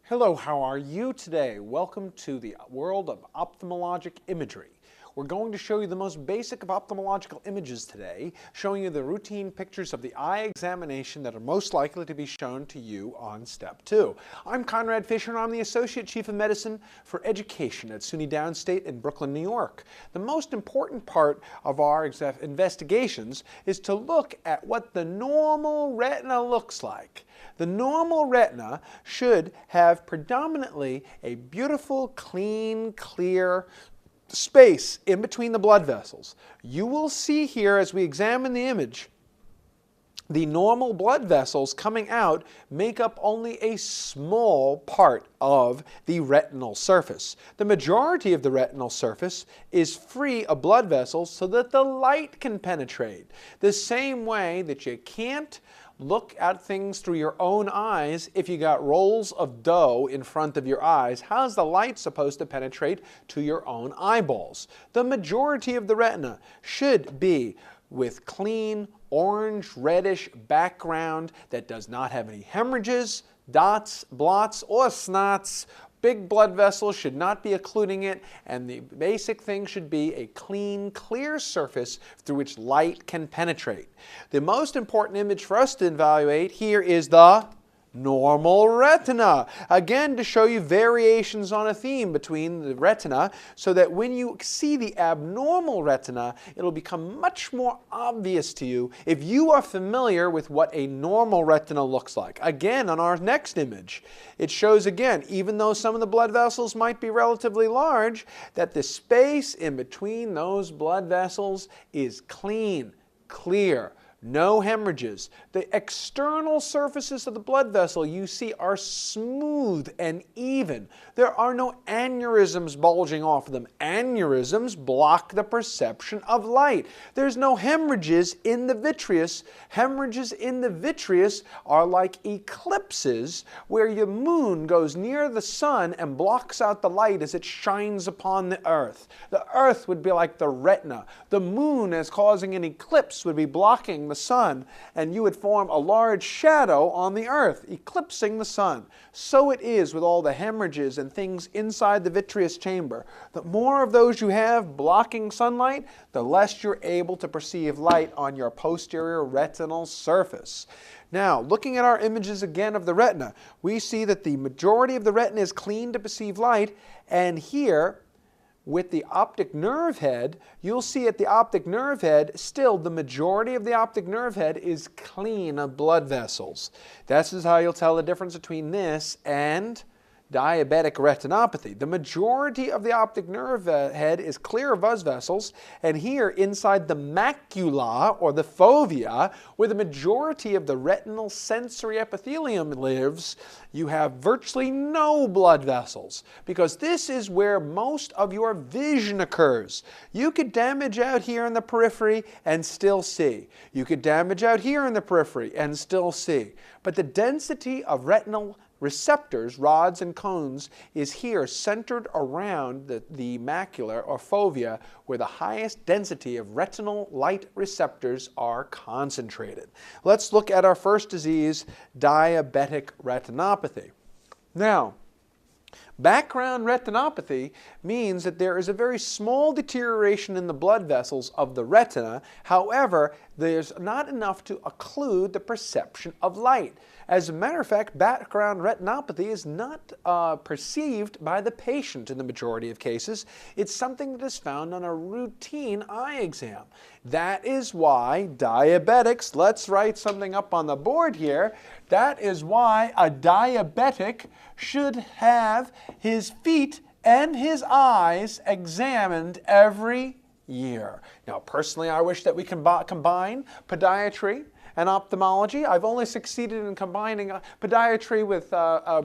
Hello, how are you today? Welcome to the world of ophthalmologic imagery. We're going to show you the most basic of ophthalmological images today, showing you the routine pictures of the eye examination that are most likely to be shown to you on step 2. I'm Conrad Fisher and I'm the Associate Chief of Medicine for Education at SUNY Downstate in Brooklyn, New York. The most important part of our investigations is to look at what the normal retina looks like. The normal retina should have predominantly a beautiful, clean, clear space in between the blood vessels. You will see here as we examine the image, the normal blood vessels coming out make up only a small part of the retinal surface. The majority of the retinal surface is free of blood vessels so that the light can penetrate. The same way that you can't look at things through your own eyes if you got rolls of dough in front of your eyes. How's the light supposed to penetrate to your own eyeballs? The majority of the retina should be with clean, orange, reddish background that does not have any hemorrhages, dots, blots, or snots. Big blood vessels should not be occluding it, and the basic thing should be a clean, clear surface through which light can penetrate. The most important image for us to evaluate here is the normal retina. Again, to show you variations on a theme between the retina so that when you see the abnormal retina, it'll become much more obvious to you if you are familiar with what a normal retina looks like. Again, on our next image, it shows again, even though some of the blood vessels might be relatively large, that the space in between those blood vessels is clean, clear. No hemorrhages. The external surfaces of the blood vessel you see are smooth and even. There are no aneurysms bulging off of them. Aneurysms block the perception of light. There's no hemorrhages in the vitreous. Hemorrhages in the vitreous are like eclipses where your moon goes near the sun and blocks out the light as it shines upon the earth. The earth would be like the retina. The moon, as causing an eclipse, would be blocking the sun, and you would form a large shadow on the earth, eclipsing the sun. So it is with all the hemorrhages and things inside the vitreous chamber. The more of those you have blocking sunlight, the less you're able to perceive light on your posterior retinal surface. Now, looking at our images again of the retina, we see that the majority of the retina is clean to perceive light, and here, with the optic nerve head, you'll see at the optic nerve head, still the majority of the optic nerve head is clean of blood vessels. This is how you'll tell the difference between this and diabetic retinopathy. The majority of the optic nerve head is clear of blood vessels, and here inside the macula or the fovea, where the majority of the retinal sensory epithelium lives, you have virtually no blood vessels, because this is where most of your vision occurs. You could damage out here in the periphery and still see. You could damage out here in the periphery and still see. But the density of retinal receptors, rods and cones, is here centered around the macula or fovea, where the highest density of retinal light receptors are concentrated. Let's look at our first disease, diabetic retinopathy. Now, background retinopathy means that there is a very small deterioration in the blood vessels of the retina. However, there's not enough to occlude the perception of light. As a matter of fact, background retinopathy is not perceived by the patient in the majority of cases. It's something that is found on a routine eye exam. That is why diabetics, let's write something up on the board here, that is why a diabetic should have his feet and his eyes examined every year. Now, personally, I wish that we can combine podiatry and ophthalmology. I've only succeeded in combining podiatry with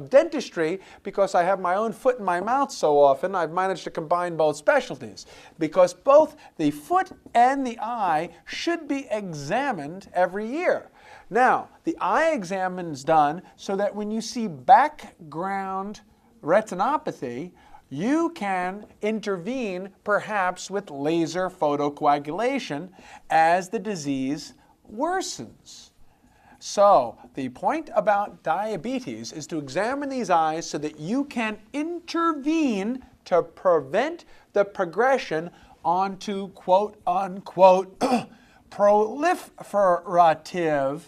dentistry because I have my own foot in my mouth so often. I've managed to combine both specialties because both the foot and the eye should be examined every year. Now, the eye exam is done so that when you see background retinopathy, you can intervene perhaps with laser photocoagulation as the disease worsens. So the point about diabetes is to examine these eyes so that you can intervene to prevent the progression onto quote-unquote proliferative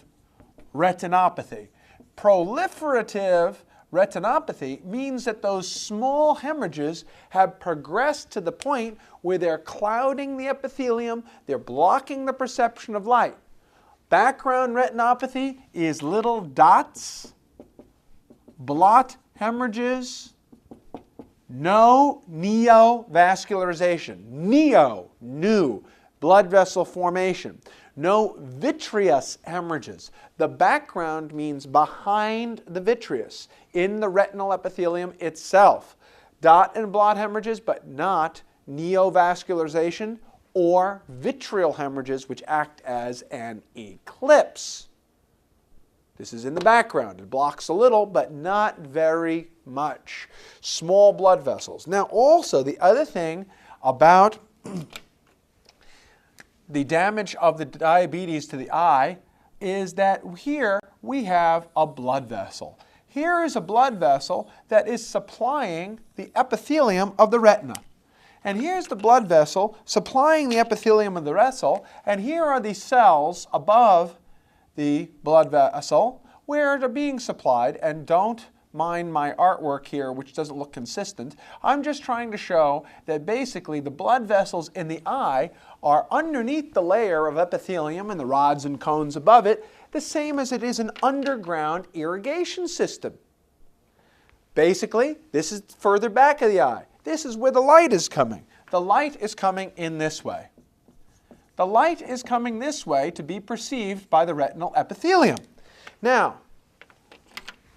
retinopathy. Proliferative retinopathy means that those small hemorrhages have progressed to the point where they're clouding the epithelium, they're blocking the perception of light. Background retinopathy is little dots, blot hemorrhages, no neovascularization. New, blood vessel formation. No vitreous hemorrhages. The background means behind the vitreous, in the retinal epithelium itself. Dot and blot hemorrhages, but not neovascularization or vitreal hemorrhages, which act as an eclipse. This is in the background. It blocks a little, but not very much. Small blood vessels. Now, also, the other thing about the damage of the diabetes to the eye is that here we have a blood vessel. Here is a blood vessel that is supplying the epithelium of the retina. And here's the blood vessel supplying the epithelium of the retina, and here are the cells above the blood vessel where they're being supplied. And don't mind my artwork here, which doesn't look consistent. I'm just trying to show that basically the blood vessels in the eye are underneath the layer of epithelium and the rods and cones above it, the same as it is an underground irrigation system. Basically, this is further back of the eye. This is where the light is coming. The light is coming in this way. The light is coming this way to be perceived by the retinal epithelium. Now,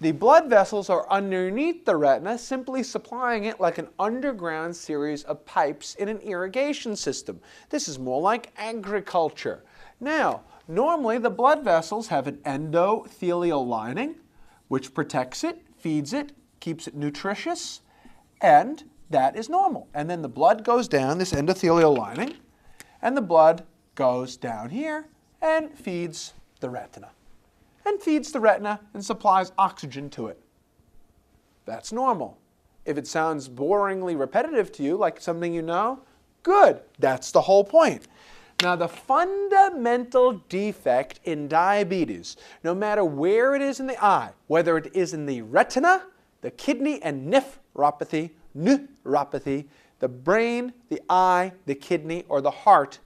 the blood vessels are underneath the retina, simply supplying it like an underground series of pipes in an irrigation system. This is more like agriculture. Now, normally the blood vessels have an endothelial lining, which protects it, feeds it, keeps it nutritious, and that is normal. And then the blood goes down this endothelial lining, and the blood goes down here and feeds the retina. And feeds the retina and supplies oxygen to it. That's normal. If it sounds boringly repetitive to you, like something you know, good. That's the whole point. Now, the fundamental defect in diabetes, no matter where it is in the eye, whether it is in the retina, the kidney and neuropathy, the brain, the eye, the kidney, or the heart,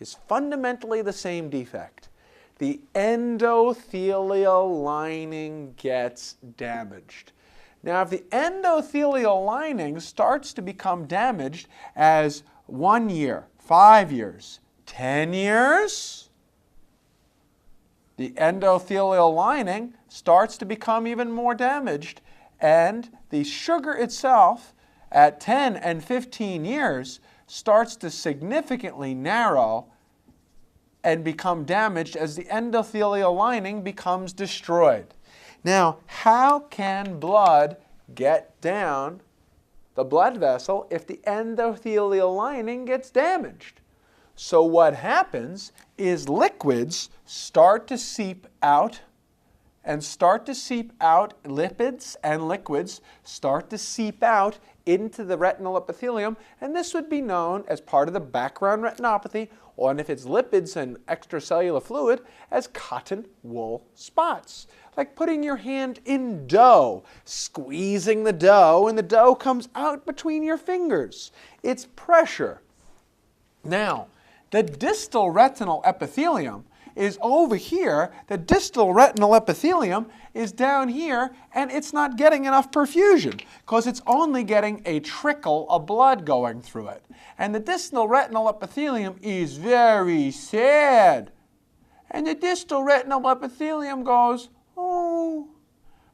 is fundamentally the same defect. The endothelial lining gets damaged. Now, if the endothelial lining starts to become damaged as 1 year, 5 years, 10 years, the endothelial lining starts to become even more damaged, and the sugar itself at 10 and 15 years starts to significantly narrow and become damaged as the endothelial lining becomes destroyed. Now, how can blood get down the blood vessel if the endothelial lining gets damaged? So what happens is liquids start to seep out lipids and liquids start to seep out into the retinal epithelium, and this would be known as part of the background retinopathy, or if it's lipids and extracellular fluid, as cotton wool spots. Like putting your hand in dough, squeezing the dough, and the dough comes out between your fingers. It's pressure. Now, the distal retinal epithelium is over here. The distal retinal epithelium is down here, and it's not getting enough perfusion because it's only getting a trickle of blood going through it. And the distal retinal epithelium is very sad. And the distal retinal epithelium goes, oh,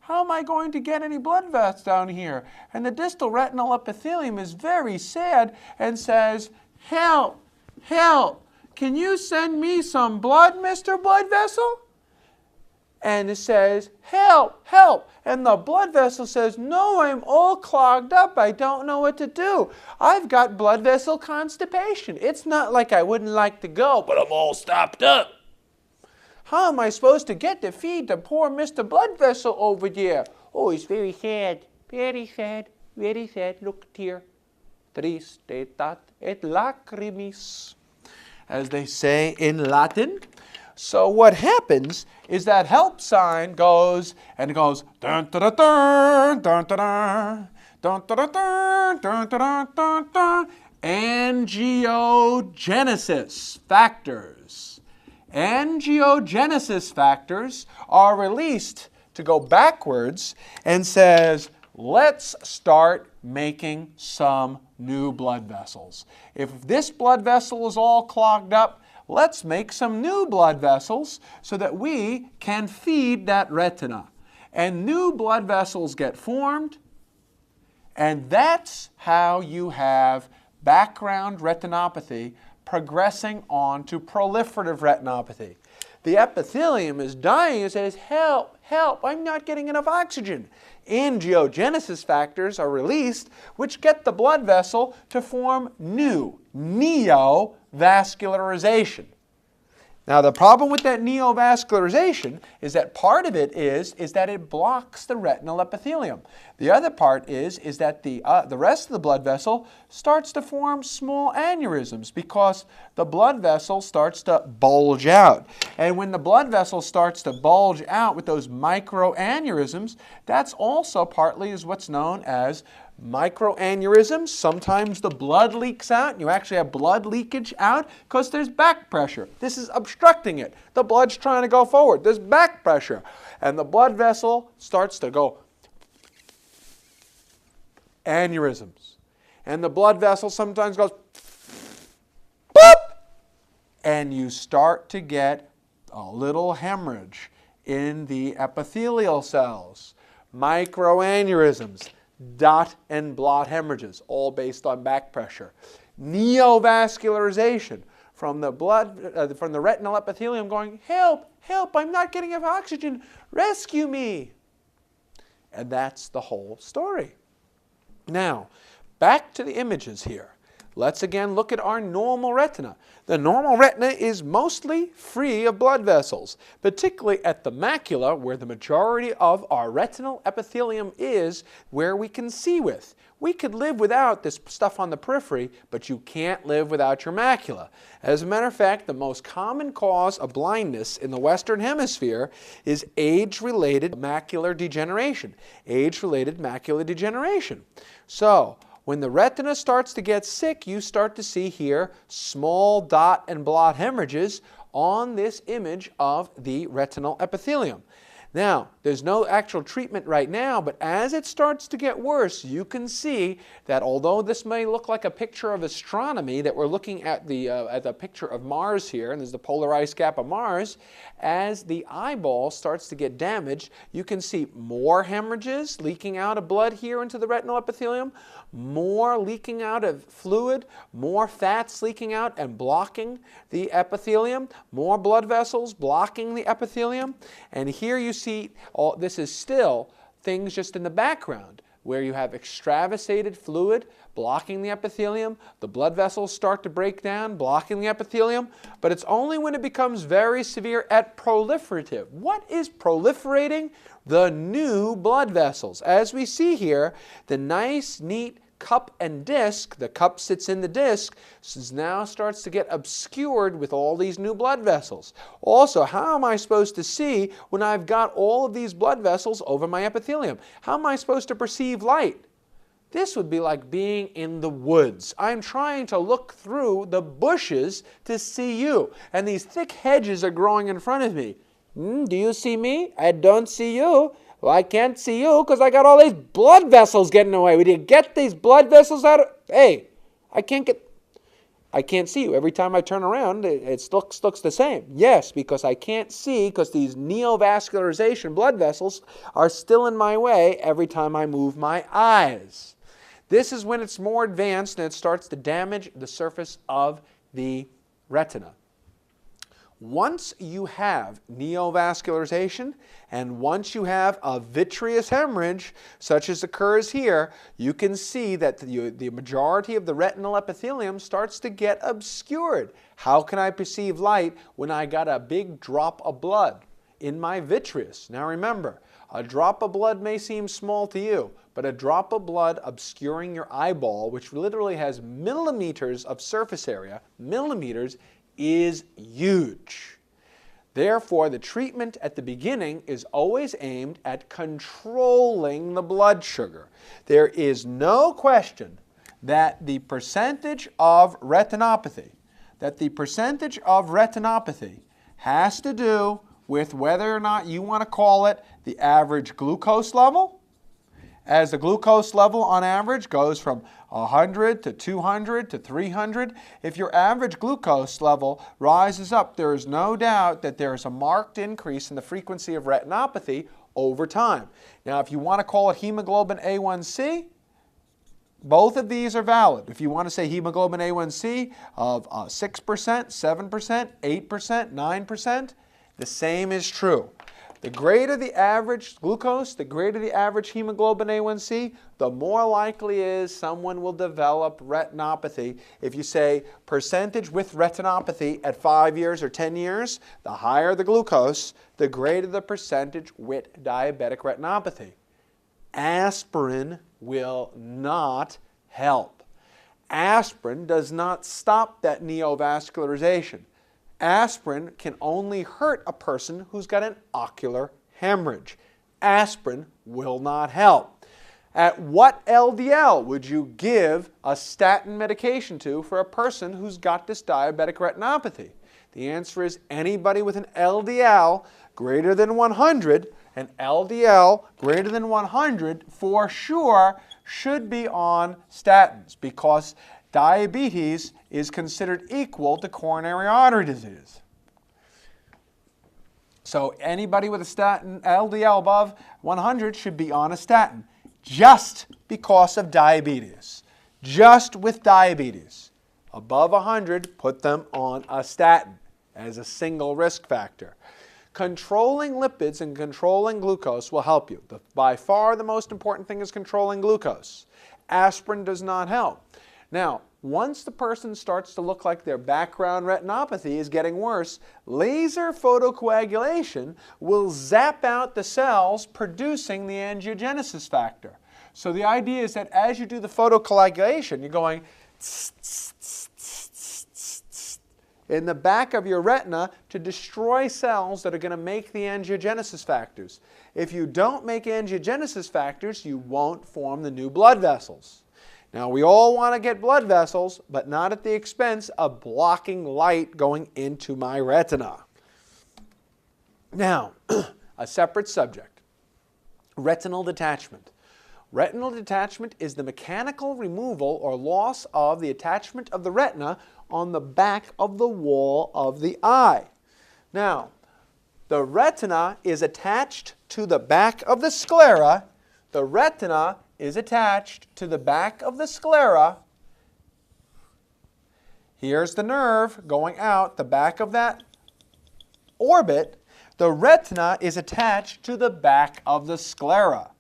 how am I going to get any blood vessels down here? And the distal retinal epithelium is very sad and says, help, help. Can you send me some blood, Mr. Blood Vessel? And it says, help, help. And the blood vessel says, no, I'm all clogged up. I don't know what to do. I've got blood vessel constipation. It's not like I wouldn't like to go, but I'm all stopped up. How am I supposed to get to feed the poor Mr. Blood Vessel over there? Oh, he's very sad, very sad, very sad. Look here. Tristetat et lacrimis, as they say in Latin. So what happens is that help sign goes, and it goes dun dun dun dun dun dun dun dun dun dun dun dun. Angiogenesis factors. Angiogenesis factors are released to go backwards and says, let's start making some new blood vessels. If this blood vessel is all clogged up, let's make some new blood vessels so that we can feed that retina. And new blood vessels get formed, and that's how you have background retinopathy progressing on to proliferative retinopathy. The epithelium is dying and says, help, help, I'm not getting enough oxygen. Angiogenesis factors are released, which get the blood vessel to form new, neovascularization. Now, the problem with that neovascularization is that part of it is that it blocks the retinal epithelium. The other part is that the rest of the blood vessel starts to form small aneurysms because the blood vessel starts to bulge out. And when the blood vessel starts to bulge out with those microaneurysms, that's also partly is what's known as microaneurysms. Sometimes the blood leaks out, and you actually have blood leakage out because there's back pressure. This is obstructing it. The blood's trying to go forward. There's back pressure. And the blood vessel starts to go aneurysms. And the blood vessel sometimes goes boop! And you start to get a little hemorrhage in the epithelial cells. Microaneurysms. Dot and blot hemorrhages, all based on back pressure. Neovascularization from the blood, from the retinal epithelium going, help, help, I'm not getting enough oxygen, rescue me. And that's the whole story. Now, back to the images here. Let's again look at our normal retina. The normal retina is mostly free of blood vessels, particularly at the macula, where the majority of our retinal epithelium is, where we can see with. We could live without this stuff on the periphery, but you can't live without your macula. As a matter of fact, the most common cause of blindness in the Western Hemisphere is age-related macular degeneration. Age-related macular degeneration. So, when the retina starts to get sick, you start to see here small dot and blot hemorrhages on this image of the retinal epithelium. Now, there's no actual treatment right now, but as it starts to get worse, you can see that although this may look like a picture of astronomy, that we're looking at the picture of Mars here, and there's the polar ice cap of Mars, as the eyeball starts to get damaged, you can see more hemorrhages leaking out of blood here into the retinal epithelium, more leaking out of fluid, more fats leaking out and blocking the epithelium, more blood vessels blocking the epithelium, and here you see this is still things just in the background where you have extravasated fluid blocking the epithelium, the blood vessels start to break down, blocking the epithelium, but it's only when it becomes very severe at proliferative. What is proliferating? The new blood vessels. As we see here, the nice, neat cup and disc, the cup sits in the disc, now starts to get obscured with all these new blood vessels. Also, how am I supposed to see when I've got all of these blood vessels over my epithelium? How am I supposed to perceive light? This would be like being in the woods. I'm trying to look through the bushes to see you, and these thick hedges are growing in front of me. Do you see me? I don't see you. Well, I can't see you because I got all these blood vessels getting away. Would you get these blood vessels out of... Hey, I can't see you. Every time I turn around, it looks the same. Yes, because I can't see because these neovascularization blood vessels are still in my way every time I move my eyes. This is when it's more advanced and it starts to damage the surface of the retina. Once you have neovascularization and once you have a vitreous hemorrhage, such as occurs here, you can see that the majority of the retinal epithelium starts to get obscured. How can I perceive light when I got a big drop of blood in my vitreous? Now remember, a drop of blood may seem small to you, but a drop of blood obscuring your eyeball, which literally has millimeters of surface area, millimeters, is huge. Therefore, the treatment at the beginning is always aimed at controlling the blood sugar. There is no question that the percentage of retinopathy, has to do with whether or not you want to call it the average glucose level. As the glucose level on average goes from 100 to 200 to 300, if your average glucose level rises up, there is no doubt that there is a marked increase in the frequency of retinopathy over time. Now, if you want to call it hemoglobin A1C, both of these are valid. If you want to say hemoglobin A1C of 6%, 7%, 8%, 9%, the same is true. The greater the average glucose, the greater the average hemoglobin A1C, the more likely is someone will develop retinopathy. If you say percentage with retinopathy at 5 years or 10 years, the higher the glucose, the greater the percentage with diabetic retinopathy. Aspirin will not help. Aspirin does not stop that neovascularization. Aspirin can only hurt a person who's got an ocular hemorrhage. Aspirin will not help. At what LDL would you give a statin medication to for a person who's got this diabetic retinopathy? The answer is anybody with an LDL greater than 100, an LDL greater than 100 for sure should be on statins, because diabetes is considered equal to coronary artery disease. So anybody with a statin LDL above 100 should be on a statin just because of diabetes. Just with diabetes. Above 100, put them on a statin as a single risk factor. Controlling lipids and controlling glucose will help you. By far the most important thing is controlling glucose. Aspirin does not help. Now, once the person starts to look like their background retinopathy is getting worse, laser photocoagulation will zap out the cells producing the angiogenesis factor. So the idea is that as you do the photocoagulation, you're going in the back of your retina to destroy cells that are going to make the angiogenesis factors. If you don't make angiogenesis factors, you won't form the new blood vessels. Now, we all want to get blood vessels, but not at the expense of blocking light going into my retina. Now, a separate subject, retinal detachment. Retinal detachment is the mechanical removal or loss of the attachment of the retina on the back of the wall of the eye. Now, the retina is attached to the back of the sclera. The retina is attached to the back of the sclera. Here's the nerve going out the back of that orbit. The retina is attached to the back of the sclera.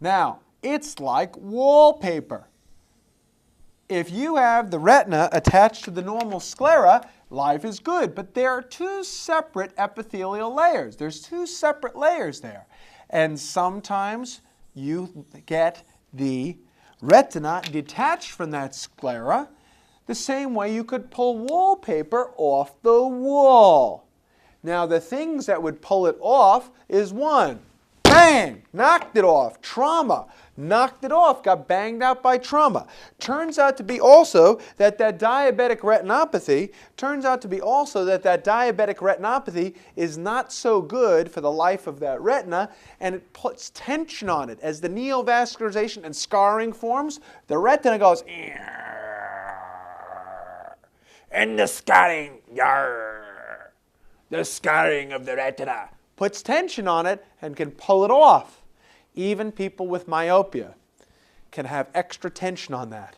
Now, it's like wallpaper. If you have the retina attached to the normal sclera, life is good, but there are two separate epithelial layers. There's two separate layers there. And sometimes you get the retina detached from that sclera the same way you could pull wallpaper off the wall. Now, the things that would pull it off is one, bang, knocked it off, trauma, knocked it off, got banged out by trauma. Turns out to be also that diabetic retinopathy is not so good for the life of that retina, and it puts tension on it. As the neovascularization and scarring forms, the retina goes, and the scarring, the scarring of the retina puts tension on it and can pull it off. Even people with myopia can have extra tension on that.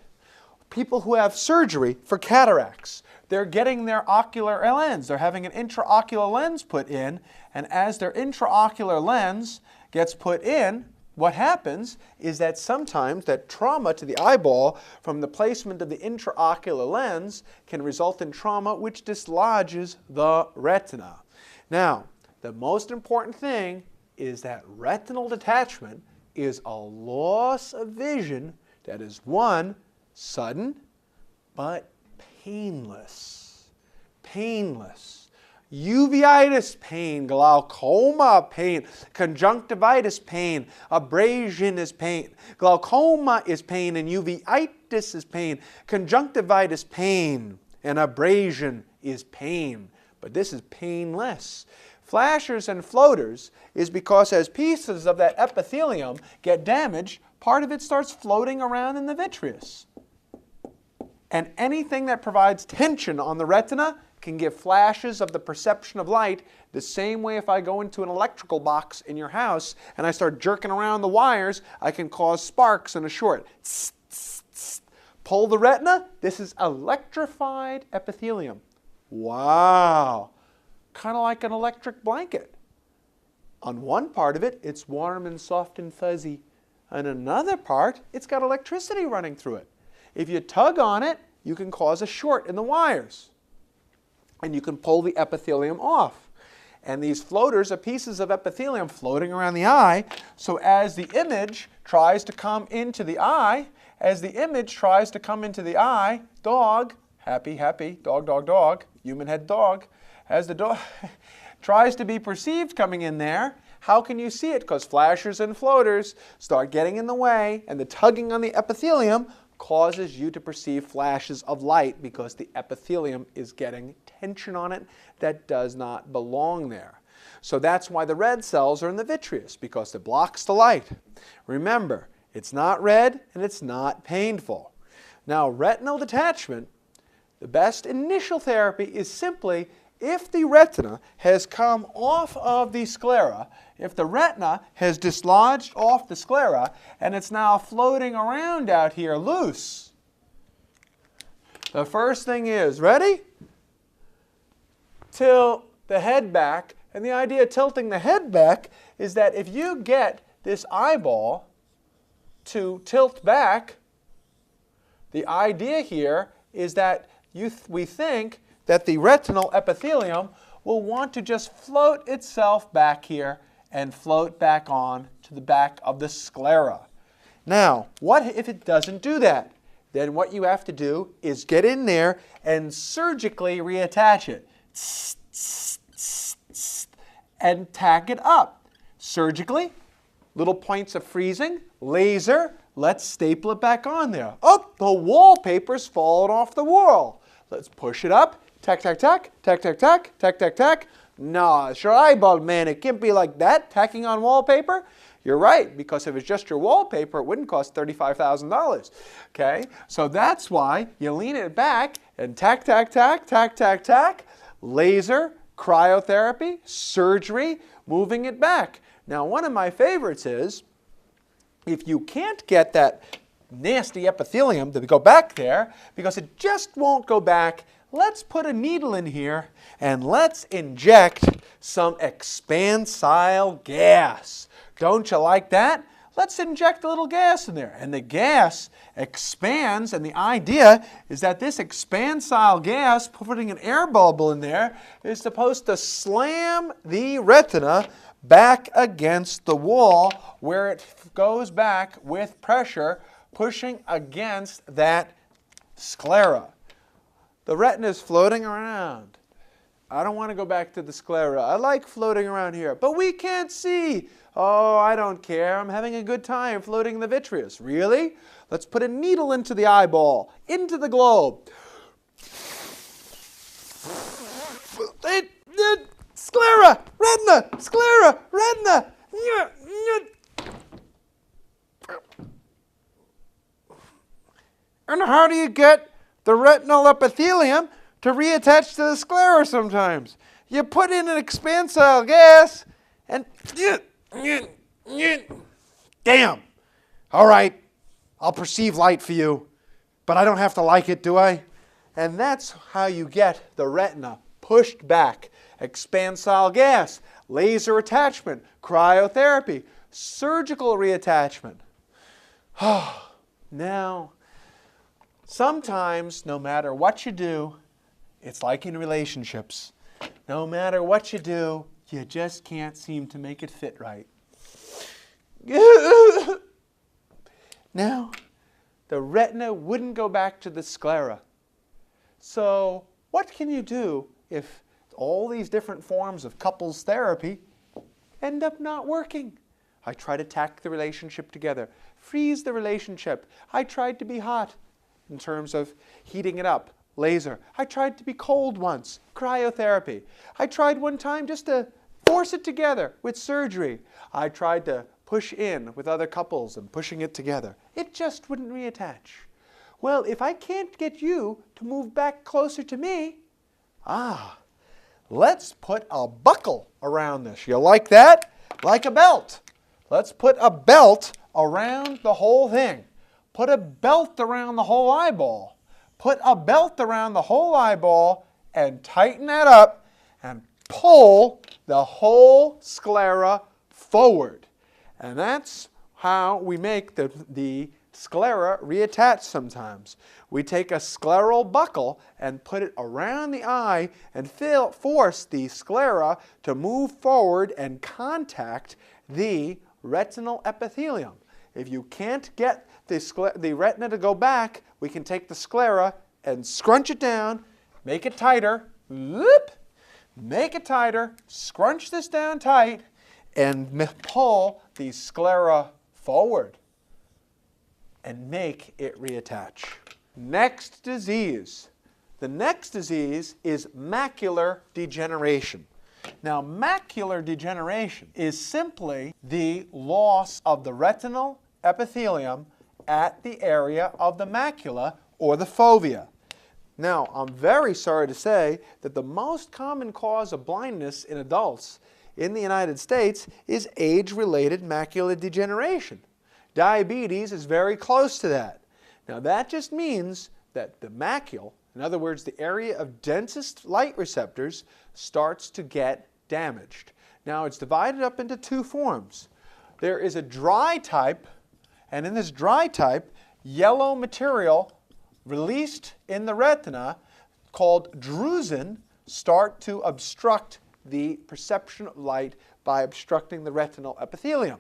people who have surgery for cataracts. They're getting their ocular lens. They're having an intraocular lens put in, and as their intraocular lens gets put in, what happens is that sometimes that trauma to the eyeball from the placement of the intraocular lens can result in trauma which dislodges the retina. Now, the most important thing is that retinal detachment is a loss of vision that is, one, sudden, but painless. Painless. Uveitis pain, glaucoma pain, conjunctivitis pain, abrasion is pain. Glaucoma is pain and uveitis is pain. Conjunctivitis pain and abrasion is pain. But this is painless. Flashers and floaters is because as pieces of that epithelium get damaged, part of it starts floating around in the vitreous. And anything that provides tension on the retina can give flashes of the perception of light, the same way if I go into an electrical box in your house and I start jerking around the wires, I can cause sparks in a short. Tss, tss, tss. Pull the retina, this is electrified epithelium. Wow, kind of like an electric blanket. On one part of it, it's warm and soft and fuzzy. On another part, it's got electricity running through it. If you tug on it, you can cause a short in the wires. And you can pull the epithelium off. And these floaters are pieces of epithelium floating around the eye. So as the image tries to come into the eye, dog, happy, happy, dog, dog, dog, human head dog, as the dog tries to be perceived coming in there, how can you see it? Because flashers and floaters start getting in the way, and the tugging on the epithelium causes you to perceive flashes of light because the epithelium is getting tension on it that does not belong there. So that's why the red cells are in the vitreous, because it blocks the light. Remember, it's not red and it's not painful. Now, retinal detachment, the best initial therapy is simply if the retina has come off of the sclera, if the retina has dislodged off the sclera and it's now floating around out here loose, the first thing is, ready? Tilt the head back. And the idea of tilting the head back is that if you get this eyeball to tilt back, the idea here is that we think that the retinal epithelium will want to just float itself back here and float back on to the back of the sclera. Now, what if it doesn't do that? Then what you have to do is get in there and surgically reattach it. And tack it up. Surgically, little points of freezing, laser, let's staple it back on there. Oh, the wallpaper's fallen off the wall. Let's push it up. Tack, tack, tack, tack, tack, tack, tack, tack, tack. No, it's your eyeball, man. It can't be like that, tacking on wallpaper. You're right, because if it's just your wallpaper, it wouldn't cost $35,000. Okay, so that's why you lean it back and tack, tack, tack, tack, tack, tack, laser, cryotherapy, surgery, moving it back. Now, one of my favorites is, if you can't get that nasty epithelium to go back there, because it just won't go back, let's put a needle in here and let's inject some expansile gas. Don't you like that? Let's inject a little gas in there. And the gas expands, and the idea is that this expansile gas, putting an air bubble in there, is supposed to slam the retina back against the wall where it goes back with pressure, pushing against that sclera. The retina is floating around. I don't want to go back to the sclera. I like floating around here, but we can't see. Oh, I don't care. I'm having a good time floating in the vitreous. Really? Let's put a needle into the eyeball, into the globe. Sclera, retina, sclera, retina. And how do you get the retinal epithelium to reattach to the sclera sometimes? You put in an expansile gas and damn. All right, I'll perceive light for you, but I don't have to like it, do I? And that's how you get the retina pushed back. Expansile gas, laser attachment, cryotherapy, surgical reattachment. Now, sometimes, no matter what you do, it's like in relationships. No matter what you do, you just can't seem to make it fit right. Now, the retina wouldn't go back to the sclera. So what can you do if all these different forms of couples therapy end up not working? I try to tack the relationship together, freeze the relationship. I tried to be hot in terms of heating it up, laser. I tried to be cold once, cryotherapy. I tried one time just to force it together with surgery. I tried to push in with other couples and pushing it together. It just wouldn't reattach. Well, if I can't get you to move back closer to me, let's put a buckle around this. You like that? Like a belt. Let's put a belt around the whole thing. Put a belt around the whole eyeball. Put a belt around the whole eyeball and tighten that up and pull the whole sclera forward. And that's how we make the sclera reattach sometimes. We take a scleral buckle and put it around the eye and force the sclera to move forward and contact the retinal epithelium. If you can't get the retina to go back, we can take the sclera and scrunch it down, make it tighter, make it tighter, scrunch this down tight, and pull the sclera forward and make it reattach. Next disease. The next disease is macular degeneration. Now, macular degeneration is simply the loss of the retinal epithelium at the area of the macula or the fovea. Now, I'm very sorry to say that the most common cause of blindness in adults in the United States is age-related macular degeneration. Diabetes is very close to that. Now, that just means that the macule, in other words, the area of densest light receptors, starts to get damaged. Now, it's divided up into two forms. There is a dry type, and in this dry type, yellow material released in the retina called drusen start to obstruct the perception of light by obstructing the retinal epithelium.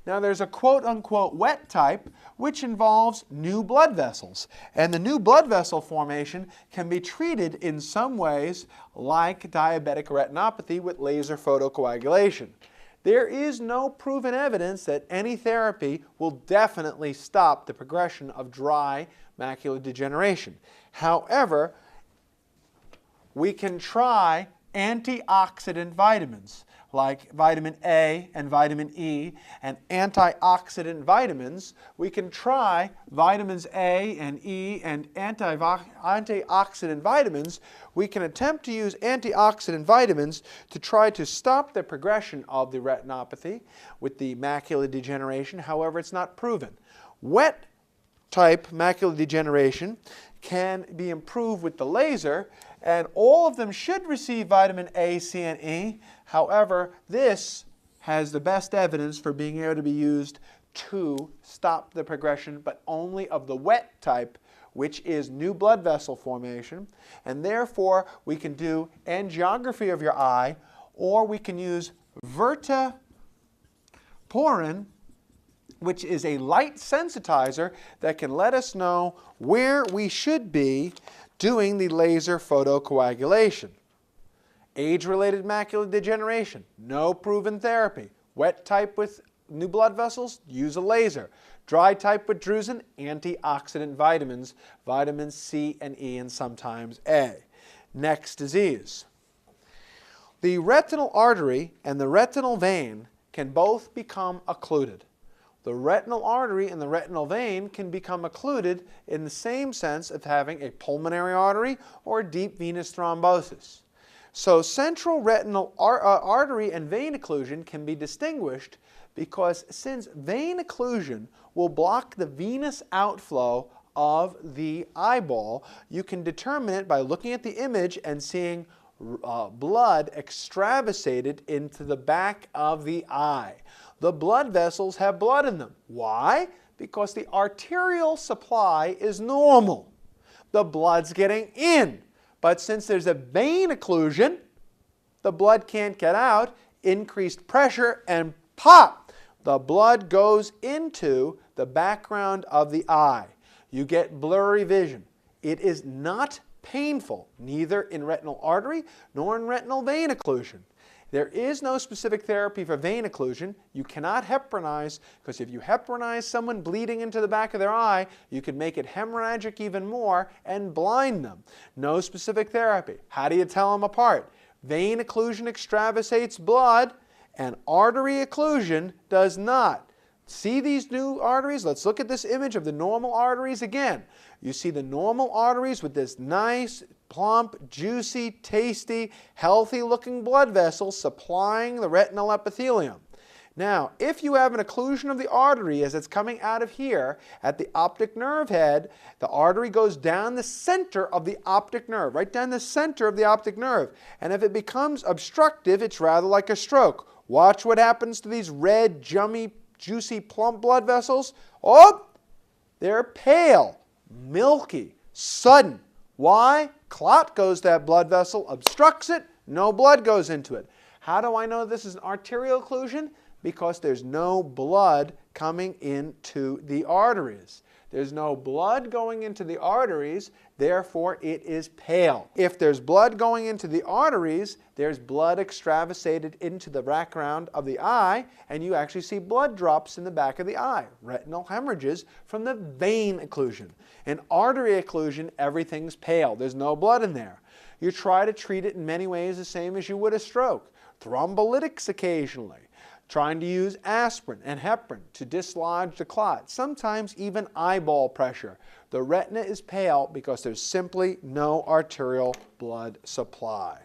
Now, there's a quote-unquote wet type, which involves new blood vessels. And the new blood vessel formation can be treated in some ways like diabetic retinopathy with laser photocoagulation. There is no proven evidence that any therapy will definitely stop the progression of dry macular degeneration. However, we can try antioxidant vitamins like vitamin A and vitamin E and antioxidant vitamins. We can try vitamins A and E and antioxidant vitamins. We can attempt to use antioxidant vitamins to try to stop the progression of the retinopathy with the macular degeneration. However, it's not proven. Wet type macular degeneration can be improved with the laser, and all of them should receive vitamin A, C, and E. However, this has the best evidence for being able to be used to stop the progression, but only of the wet type, which is new blood vessel formation. And therefore, we can do angiography of your eye, or we can use verteporin, which is a light sensitizer that can let us know where we should be doing the laser photocoagulation. Age-related macular degeneration, no proven therapy. Wet type with new blood vessels, use a laser. Dry type with drusen, antioxidant vitamins, vitamins C and E and sometimes A. Next disease. The retinal artery and the retinal vein can both become occluded. The retinal artery and the retinal vein can become occluded in the same sense of having a pulmonary artery or deep venous thrombosis. So central retinal artery and vein occlusion can be distinguished because since vein occlusion will block the venous outflow of the eyeball. You can determine it by looking at the image and seeing blood extravasated into the back of the eye. The blood vessels have blood in them. Why? Because the arterial supply is normal. The blood's getting in. But since there's a vein occlusion, the blood can't get out, increased pressure, and pop! The blood goes into the background of the eye. You get blurry vision. It is not painful, neither in retinal artery nor in retinal vein occlusion. There is no specific therapy for vein occlusion. You cannot heparinize, because if you heparinize someone bleeding into the back of their eye, you could make it hemorrhagic even more and blind them. No specific therapy. How do you tell them apart? Vein occlusion extravasates blood, and artery occlusion does not. See these new arteries? Let's look at this image of the normal arteries again. You see the normal arteries with this nice, plump, juicy, tasty, healthy-looking blood vessels supplying the retinal epithelium. Now, if you have an occlusion of the artery as it's coming out of here at the optic nerve head, the artery goes down the center of the optic nerve, right down the center of the optic nerve. And if it becomes obstructive, it's rather like a stroke. Watch what happens to these red, jummy, juicy, plump blood vessels. Oh, they're pale, milky, sudden. Why? Clot goes to that blood vessel, obstructs it, no blood goes into it. How do I know this is an arterial occlusion? Because there's no blood coming into the arteries. There's no blood going into the arteries, therefore it is pale. If there's blood going into the arteries, there's blood extravasated into the background of the eye, and you actually see blood drops in the back of the eye, retinal hemorrhages from the vein occlusion. In artery occlusion, everything's pale. There's no blood in there. You try to treat it in many ways the same as you would a stroke. Thrombolytics occasionally. Trying to use aspirin and heparin to dislodge the clot, sometimes even eyeball pressure. The retina is pale because there's simply no arterial blood supply.